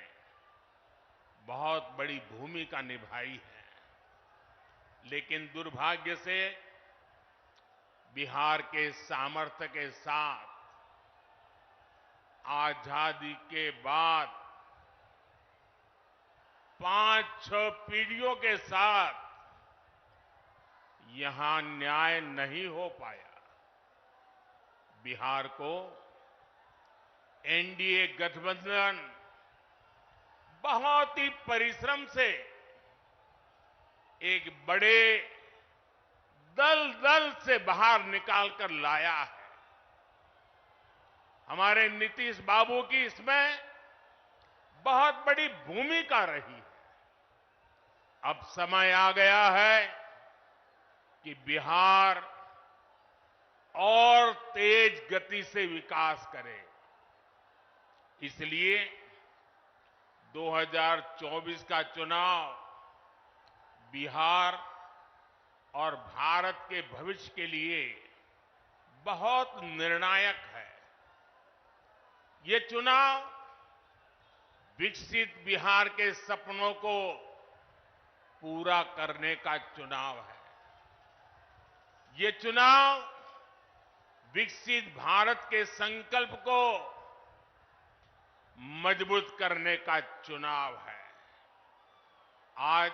बहुत बड़ी भूमिका निभाई है। लेकिन दुर्भाग्य से बिहार के सामर्थ्य के साथ आजादी के बाद 5-6 पीढ़ियों के साथ यहां न्याय नहीं हो पाया। बिहार को एनडीए गठबंधन बहुत ही परिश्रम से एक बड़े दल से बाहर निकालकर लाया है। हमारे नीतीश बाबू की इसमें बहुत बड़ी भूमिका रही है। अब समय आ गया है कि बिहार और तेज गति से विकास करे। इसलिए 2024 का चुनाव बिहार और भारत के भविष्य के लिए बहुत निर्णायक है। ये चुनाव विकसित बिहार के सपनों को पूरा करने का चुनाव है। ये चुनाव विकसित भारत के संकल्प को मजबूत करने का चुनाव है। आज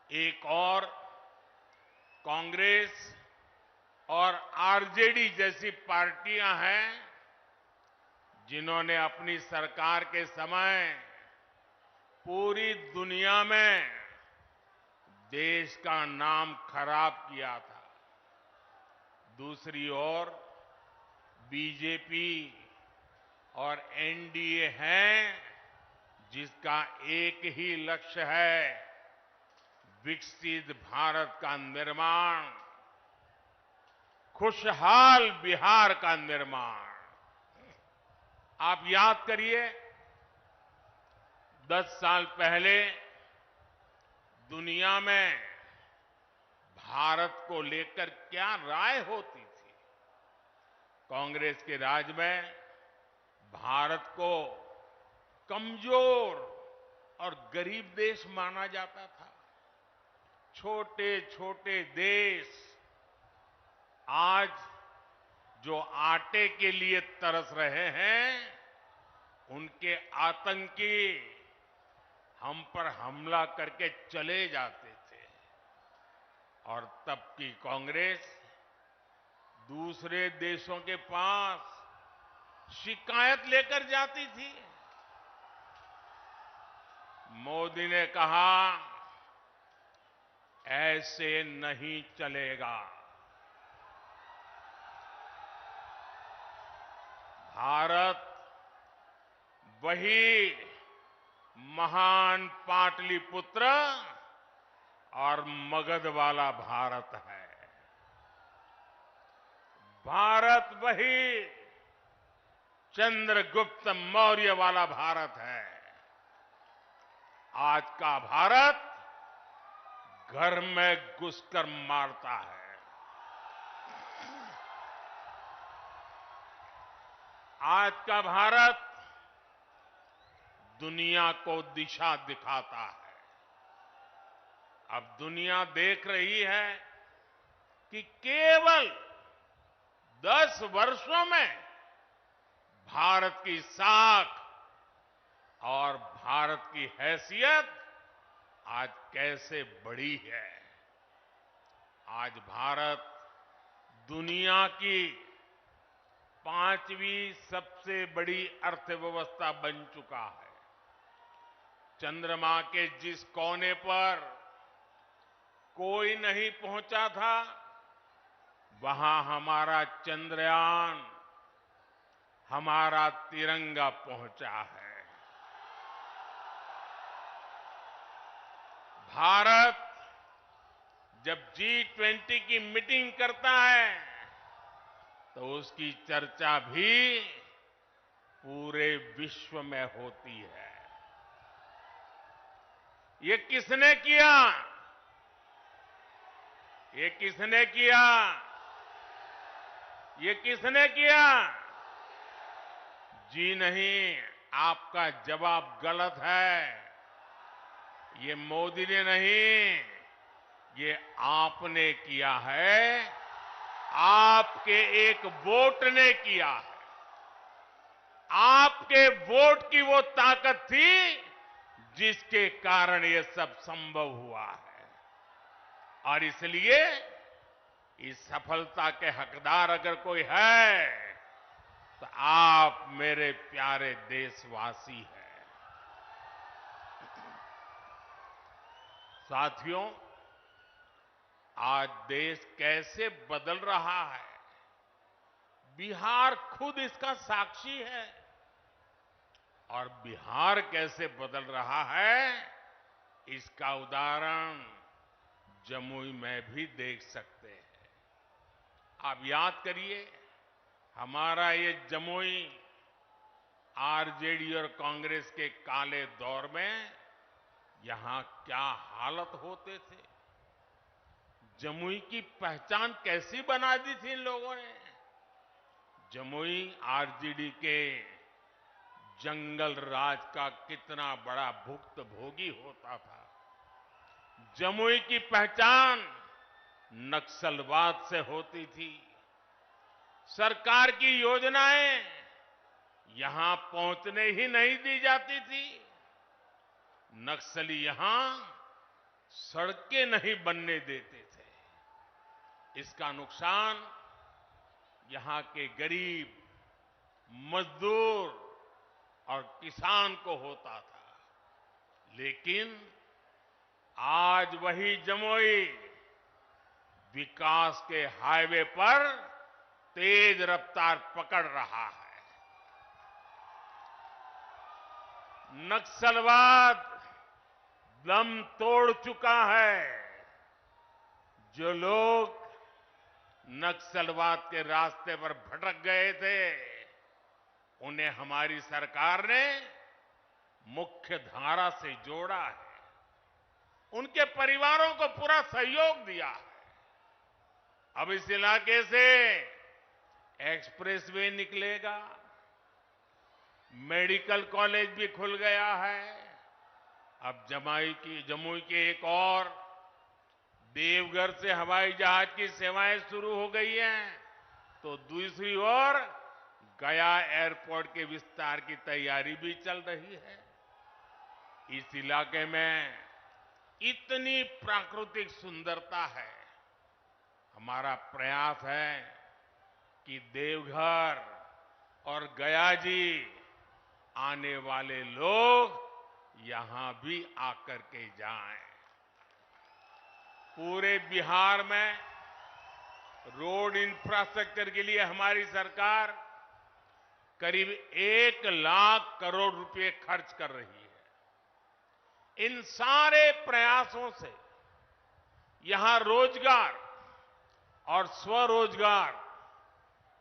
एक और कांग्रेस और आरजेडी जैसी पार्टियां हैं जिन्होंने अपनी सरकार के समय पूरी दुनिया में देश का नाम खराब किया था। दूसरी ओर बीजेपी और एनडीए हैं जिसका एक ही लक्ष्य है, विकसित भारत का निर्माण, खुशहाल बिहार का निर्माण। आप याद करिए 10 साल पहले दुनिया में भारत को लेकर क्या राय होती थी। कांग्रेस के राज में भारत को कमजोर और गरीब देश माना जाता था। छोटे छोटे देश आज जो आटे के लिए तरस रहे हैं, उनके आतंकी हम पर हमला करके चले जाते थे। और तब की कांग्रेस दूसरे देशों के पास शिकायत लेकर जाती थी। मोदी ने कहा, ऐसे नहीं चलेगा। भारत वही महान पाटलिपुत्र और मगध वाला भारत है। भारत वही चंद्रगुप्त मौर्य वाला भारत है। आज का भारत घर में घुसकर मारता है। आज का भारत दुनिया को दिशा दिखाता है। अब दुनिया देख रही है कि केवल 10 वर्षों में भारत की साख और भारत की हैसियत आज कैसे बढ़ी है। आज भारत दुनिया की 5वीं सबसे बड़ी अर्थव्यवस्था बन चुका है। चंद्रमा के जिस कोने पर कोई नहीं पहुंचा था, वहां हमारा चंद्रयान, हमारा तिरंगा पहुंचा है। भारत जब G20 की मीटिंग करता है तो उसकी चर्चा भी पूरे विश्व में होती है। ये किसने किया? ये किसने किया? ये किसने किया? जी नहीं, आपका जवाब गलत है। ये मोदी ने नहीं, ये आपने किया है, आपके एक वोट ने किया है। आपके वोट की वो ताकत थी जिसके कारण ये सब संभव हुआ है। और इसलिए इस सफलता के हकदार अगर कोई है तो आप मेरे प्यारे देशवासी हैं। साथियों, आज देश कैसे बदल रहा है, बिहार खुद इसका साक्षी है। और बिहार कैसे बदल रहा है, इसका उदाहरण जमुई में भी देख सकते हैं। आप याद करिए, हमारा ये जमुई आरजेडी और कांग्रेस के काले दौर में यहां क्या हालत होते थे। जमुई की पहचान कैसी बना दी थी इन लोगों ने। जमुई आरजेडी के जंगल राज का कितना बड़ा भुक्तभोगी होता था। जमुई की पहचान नक्सलवाद से होती थी। सरकार की योजनाएं यहां पहुंचने ही नहीं दी जाती थी। नक्सली यहां सड़कें नहीं बनने देते थे। इसका नुकसान यहां के गरीब, मजदूर और किसान को होता था। लेकिन आज वही जमुई विकास के हाईवे पर तेज रफ्तार पकड़ रहा है। नक्सलवाद दम तोड़ चुका है। जो लोग नक्सलवाद के रास्ते पर भटक गए थे, उन्हें हमारी सरकार ने मुख्य धारा से जोड़ा है। उनके परिवारों को पूरा सहयोग दिया है। अब इस इलाके से एक्सप्रेसवे निकलेगा, मेडिकल कॉलेज भी खुल गया है। अब जमुई के एक और देवघर से हवाई जहाज की सेवाएं शुरू हो गई हैं, तो दूसरी ओर गया एयरपोर्ट के विस्तार की तैयारी भी चल रही है। इस इलाके में इतनी प्राकृतिक सुंदरता है। हमारा प्रयास है कि देवघर और गया जी आने वाले लोग यहां भी आकर के जाएं। पूरे बिहार में रोड इंफ्रास्ट्रक्चर के लिए हमारी सरकार करीब 1 लाख करोड़ रुपए खर्च कर रही है। इन सारे प्रयासों से यहां रोजगार और स्वरोजगार,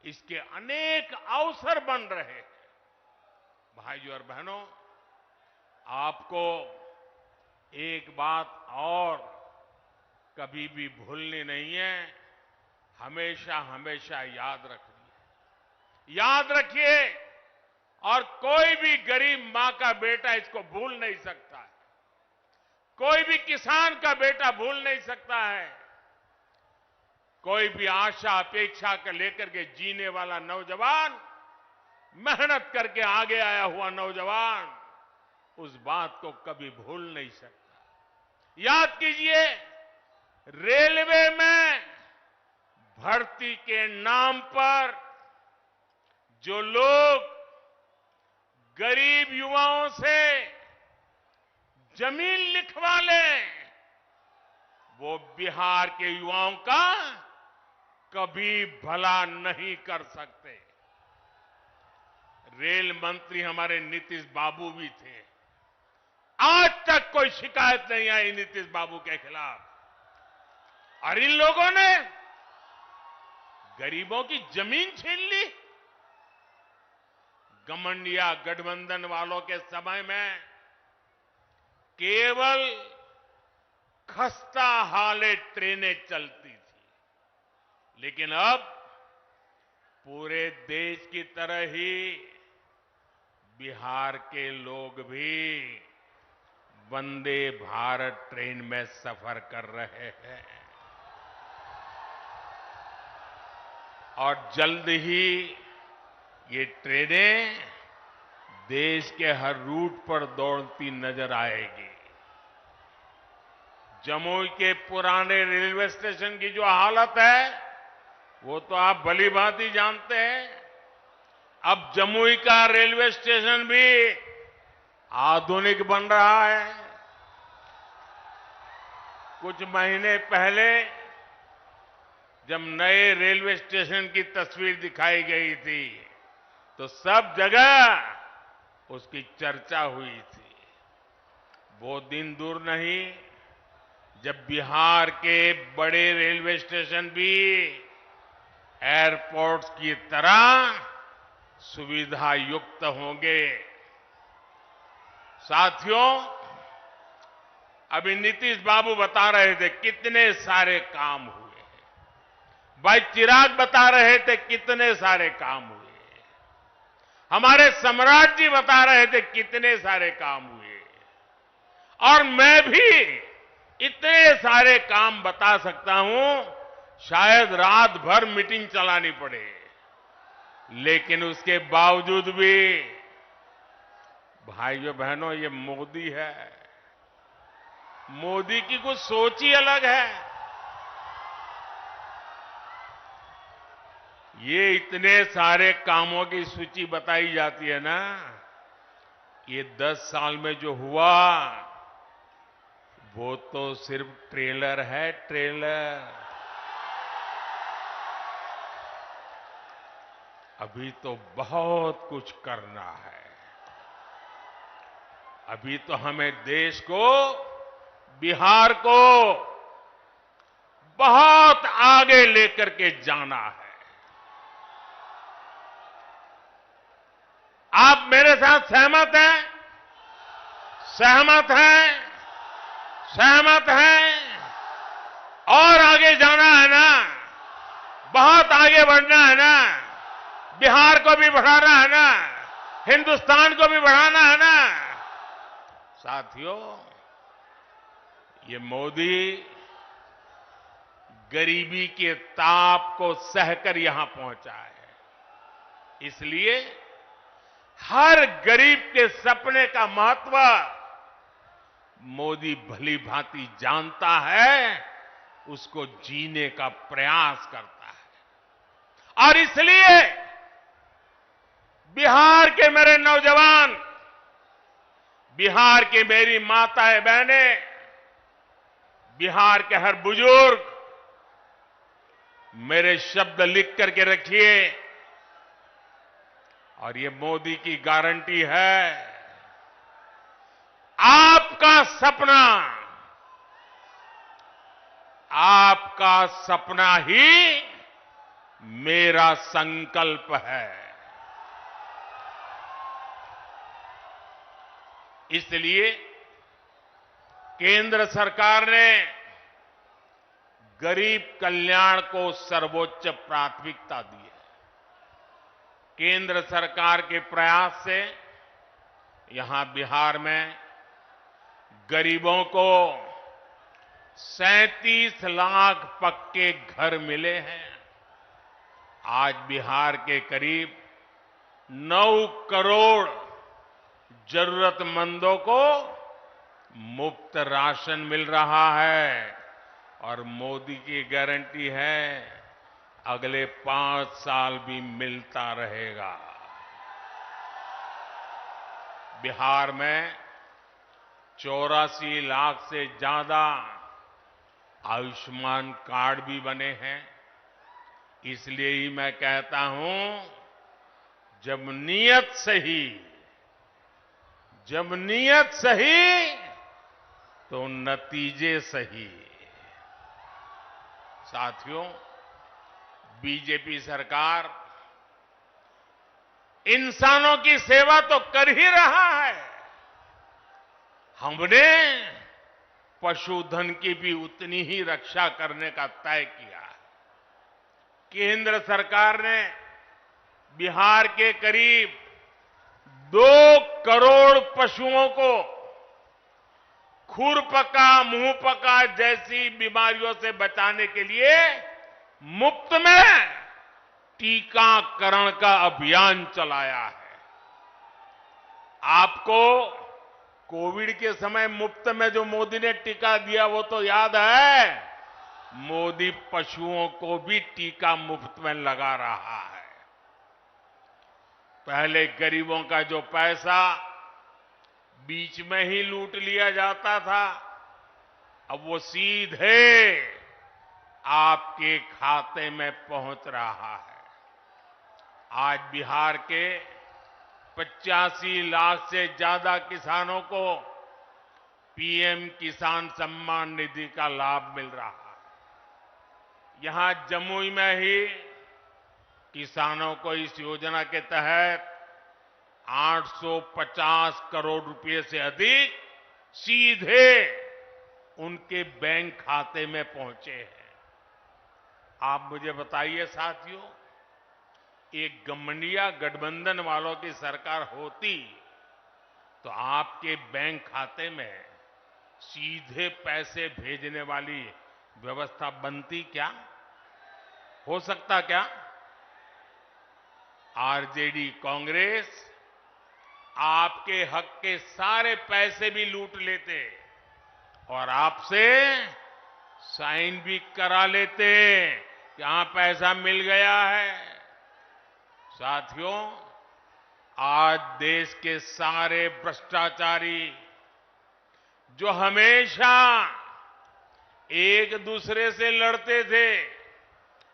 इसके अनेक अवसर बन रहे हैं। भाइयों और बहनों, आपको एक बात और कभी भी भूलनी नहीं है, हमेशा हमेशा याद रखनी है। याद रखिए, और कोई भी गरीब मां का बेटा इसको भूल नहीं सकता है। कोई भी किसान का बेटा भूल नहीं सकता है। कोई भी आशा अपेक्षा कर लेकर के जीने वाला नौजवान, मेहनत करके आगे आया हुआ नौजवान, उस बात को कभी भूल नहीं सकता। याद कीजिए, रेलवे में भर्ती के नाम पर जो लोग गरीब युवाओं से जमीन लिखवा लें, वो बिहार के युवाओं का कभी भला नहीं कर सकते। रेल मंत्री हमारे नीतीश बाबू भी थे। आज तक कोई शिकायत नहीं आई नीतीश बाबू के खिलाफ। और इन लोगों ने गरीबों की जमीन छीन ली। गठबंधन गठबंधन वालों के समय में केवल खस्ता हाले ट्रेनें चलती थी, लेकिन अब पूरे देश की तरह ही बिहार के लोग भी वंदे भारत ट्रेन में सफर कर रहे हैं और जल्द ही ये ट्रेनें देश के हर रूट पर दौड़ती नजर आएगी। जमुई के पुराने रेलवे स्टेशन की जो हालत है वो तो आप भली भांति जानते हैं। अब जमुई का रेलवे स्टेशन भी आधुनिक बन रहा है। कुछ महीने पहले जब नए रेलवे स्टेशन की तस्वीर दिखाई गई थी तो सब जगह उसकी चर्चा हुई थी। वो दिन दूर नहीं जब बिहार के बड़े रेलवे स्टेशन भी एयरपोर्ट्स की तरह सुविधा युक्त होंगे। साथियों, अभी नीतीश बाबू बता रहे थे कितने सारे काम हुए हैं। भाई चिराग बता रहे थे कितने सारे काम हुए। हमारे सम्राट जी बता रहे थे कितने सारे काम हुए। और मैं भी इतने सारे काम बता सकता हूं, शायद रात भर मीटिंग चलानी पड़े। लेकिन उसके बावजूद भी भाइयों बहनों, ये मोदी है। मोदी की कुछ सोच ही अलग है। ये इतने सारे कामों की सूची बताई जाती है ना, ये 10 साल में जो हुआ वो तो सिर्फ ट्रेलर है, ट्रेलर। अभी तो बहुत कुछ करना है। अभी तो हमें देश को, बिहार को बहुत आगे लेकर के जाना है। आप मेरे साथ सहमत हैं? सहमत हैं? सहमत हैं? और आगे जाना है ना? बहुत आगे बढ़ना है ना? बिहार को भी बढ़ाना है ना? हिंदुस्तान को भी बढ़ाना है ना? साथियों, ये मोदी गरीबी के ताप को सहकर यहां पहुंचा है। इसलिए हर गरीब के सपने का महत्व मोदी भली भांति जानता है, उसको जीने का प्रयास करता है। और इसलिए बिहार के मेरे नौजवान, बिहार की मेरी माताएं बहनें, बिहार के हर बुजुर्ग, मेरे शब्द लिख करके रखिए। और ये मोदी की गारंटी है, आपका सपना, आपका सपना ही मेरा संकल्प है। इसलिए केंद्र सरकार ने गरीब कल्याण को सर्वोच्च प्राथमिकता दी है। केंद्र सरकार के प्रयास से यहां बिहार में गरीबों को 37 लाख पक्के घर मिले हैं। आज बिहार के करीब 9 करोड़ जरूरतमंदों को मुफ्त राशन मिल रहा है। और मोदी की गारंटी है, अगले 5 साल भी मिलता रहेगा। बिहार में 84 लाख से ज्यादा आयुष्मान कार्ड भी बने हैं। इसलिए ही मैं कहता हूं, जब नीयत सही, जब नीयत सही तो नतीजे सही। साथियों, बीजेपी सरकार इंसानों की सेवा तो कर ही रहा है। हमने पशुधन की भी उतनी ही रक्षा करने का तय किया है। केंद्र सरकार ने बिहार के करीब 2 करोड़ पशुओं को खुरपका, मुंहपका जैसी बीमारियों से बचाने के लिए मुफ्त में टीकाकरण का अभियान चलाया है। आपको कोविड के समय मुफ्त में जो मोदी ने टीका दिया वो तो याद है। मोदी पशुओं को भी टीका मुफ्त में लगा रहा है। पहले गरीबों का जो पैसा बीच में ही लूट लिया जाता था, अब वो सीधे आपके खाते में पहुंच रहा है। आज बिहार के 85 लाख से ज्यादा किसानों को पीएम किसान सम्मान निधि का लाभ मिल रहा है। यहां जमुई में ही किसानों को इस योजना के तहत 850 करोड़ रुपए से अधिक सीधे उनके बैंक खाते में पहुंचे हैं। आप मुझे बताइए साथियों, एक गठबंधन गठबंधन वालों की सरकार होती तो आपके बैंक खाते में सीधे पैसे भेजने वाली व्यवस्था बनती क्या? हो सकता क्या? आरजेडी कांग्रेस आपके हक के सारे पैसे भी लूट लेते और आपसे साइन भी करा लेते कि हां पैसा मिल गया है। साथियों, आज देश के सारे भ्रष्टाचारी जो हमेशा एक दूसरे से लड़ते थे,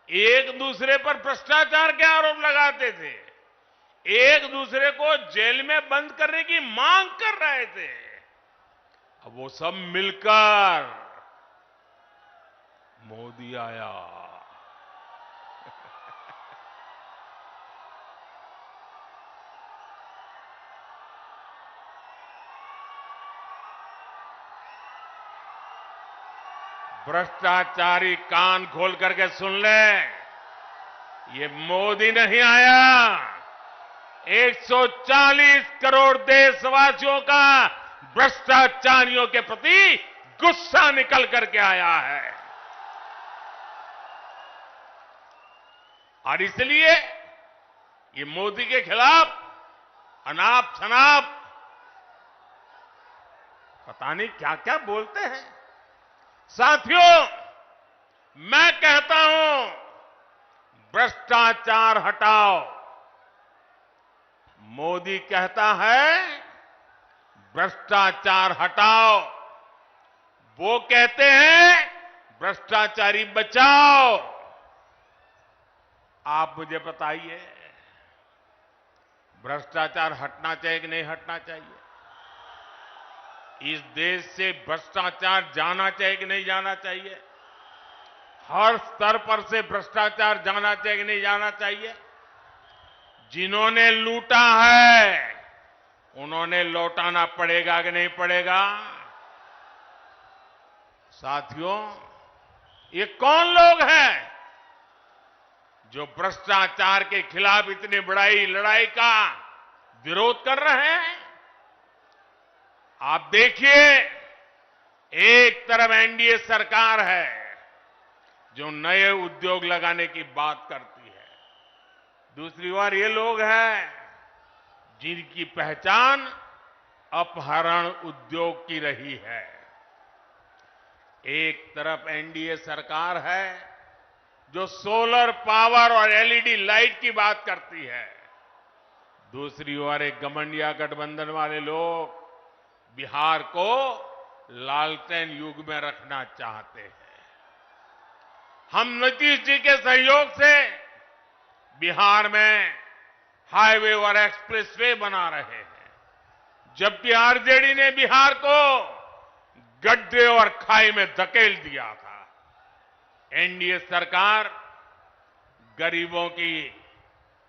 एक दूसरे पर भ्रष्टाचार के आरोप लगाते थे, एक दूसरे को जेल में बंद करने की मांग कर रहे थे, अब वो सब मिलकर मोदी आया। भ्रष्टाचारी कान खोल करके सुन ले, ये मोदी नहीं आया, 140 करोड़ देशवासियों का भ्रष्टाचारियों के प्रति गुस्सा निकल करके आया है। और इसलिए ये मोदी के खिलाफ अनाप शनाप पता नहीं क्या क्या बोलते हैं। साथियों, मैं कहता हूं भ्रष्टाचार हटाओ। मोदी कहता है भ्रष्टाचार हटाओ, वो कहते हैं भ्रष्टाचारी बचाओ। आप मुझे बताइए, भ्रष्टाचार हटना चाहिए कि नहीं हटना चाहिए? इस देश से भ्रष्टाचार जाना चाहिए कि नहीं जाना चाहिए? हर स्तर पर से भ्रष्टाचार जाना चाहिए कि नहीं जाना चाहिए? जिन्होंने लूटा है उन्होंने लौटाना पड़ेगा कि नहीं पड़ेगा? साथियों, ये कौन लोग हैं जो भ्रष्टाचार के खिलाफ इतनी बड़ी लड़ाई का विरोध कर रहे हैं? आप देखिए, एक तरफ एनडीए सरकार है जो नए उद्योग लगाने की बात करती है, दूसरी ओर ये लोग हैं जिनकी पहचान अपहरण उद्योग की रही है। एक तरफ एनडीए सरकार है जो सोलर पावर और एलईडी लाइट की बात करती है, दूसरी ओर एक गठबंधन गठबंधन वाले लोग बिहार को लालटेन युग में रखना चाहते हैं। हम नीतीश जी के सहयोग से बिहार में हाईवे और एक्सप्रेसवे बना रहे हैं, जबकि आरजेडी ने बिहार को गड्ढे और खाई में धकेल दिया था। एनडीए सरकार गरीबों की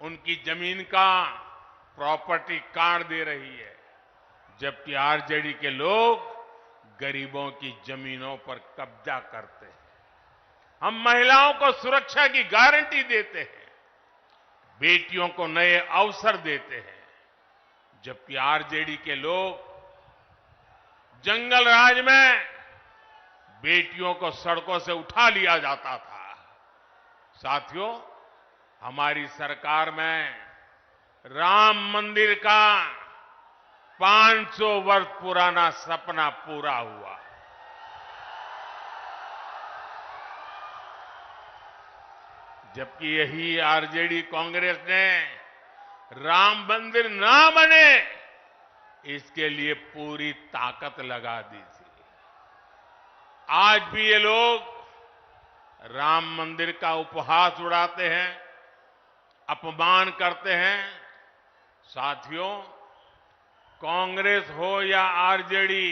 उनकी जमीन का प्रॉपर्टी कार्ड दे रही है, जबकि आरजेडी के लोग गरीबों की जमीनों पर कब्जा करते हैं। हम महिलाओं को सुरक्षा की गारंटी देते हैं, बेटियों को नए अवसर देते हैं, जबकि आरजेडी के लोग जंगल राज में बेटियों को सड़कों से उठा लिया जाता था। साथियों, हमारी सरकार में राम मंदिर का 500 वर्ष पुराना सपना पूरा हुआ। जबकि यही आरजेडी कांग्रेस ने राम मंदिर ना बने इसके लिए पूरी ताकत लगा दी थी। आज भी ये लोग राम मंदिर का उपहास उड़ाते हैं, अपमान करते हैं। साथियों, कांग्रेस हो या आरजेडी,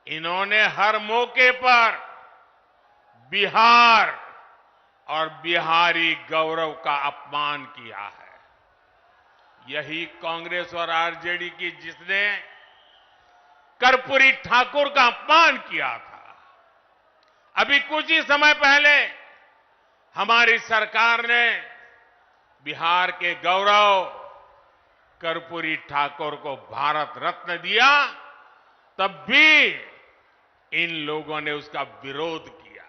इन्होंने हर मौके पर बिहार और बिहारी गौरव का अपमान किया है। यही कांग्रेस और आरजेडी की जिसने कर्पूरी ठाकुर का अपमान किया था। अभी कुछ ही समय पहले हमारी सरकार ने बिहार के गौरव कर्पूरी ठाकुर को भारत रत्न दिया, तब भी इन लोगों ने उसका विरोध किया।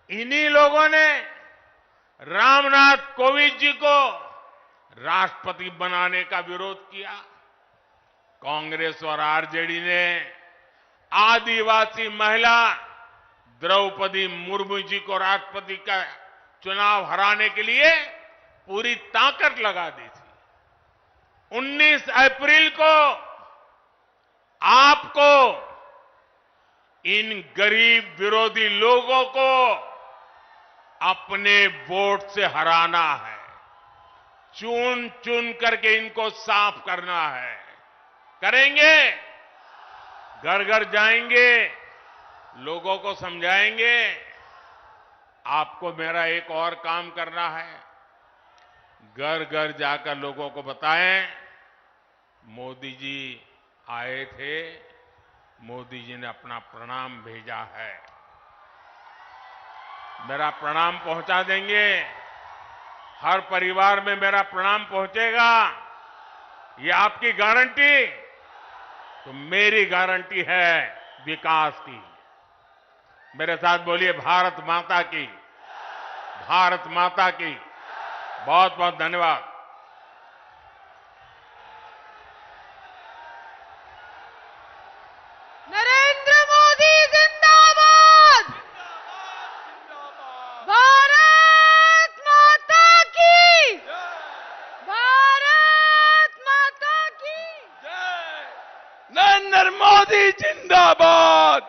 इन्हीं लोगों ने रामनाथ कोविंद जी को राष्ट्रपति बनाने का विरोध किया। कांग्रेस और आरजेडी ने आदिवासी महिला द्रौपदी मुर्मू जी को राष्ट्रपति का चुनाव हराने के लिए पूरी ताकत लगा दी थी। 19 अप्रैल को आपको इन गरीब विरोधी लोगों को अपने वोट से हराना है। चुन चुन करके इनको साफ करना है। करेंगे? घर घर जाएंगे, लोगों को समझाएंगे। आपको मेरा एक और काम करना है। घर घर जाकर लोगों को बताएं, मोदी जी आए थे, मोदी जी ने अपना प्रणाम भेजा है। मेरा प्रणाम पहुंचा देंगे। हर परिवार में मेरा प्रणाम पहुंचेगा। ये आपकी गारंटी? तो मेरी गारंटी है विकास की। मेरे साथ बोलिए, भारत माता की, भारत माता की। बहुत बहुत धन्यवाद। नरेंद्र मोदी जिंदाबाद। भारत माता की, भारत माता की। नरेंद्र मोदी जिंदाबाद,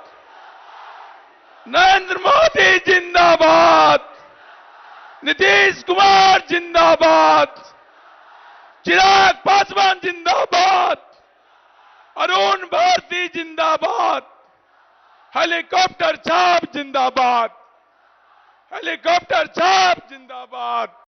नरेंद्र मोदी जिंदाबाद, नीतीश कुमार जिंदाबाद, चिराग पासवान जिंदाबाद, अरुण भारती जिंदाबाद, हेलीकॉप्टर छाप जिंदाबाद, हेलीकॉप्टर छाप जिंदाबाद।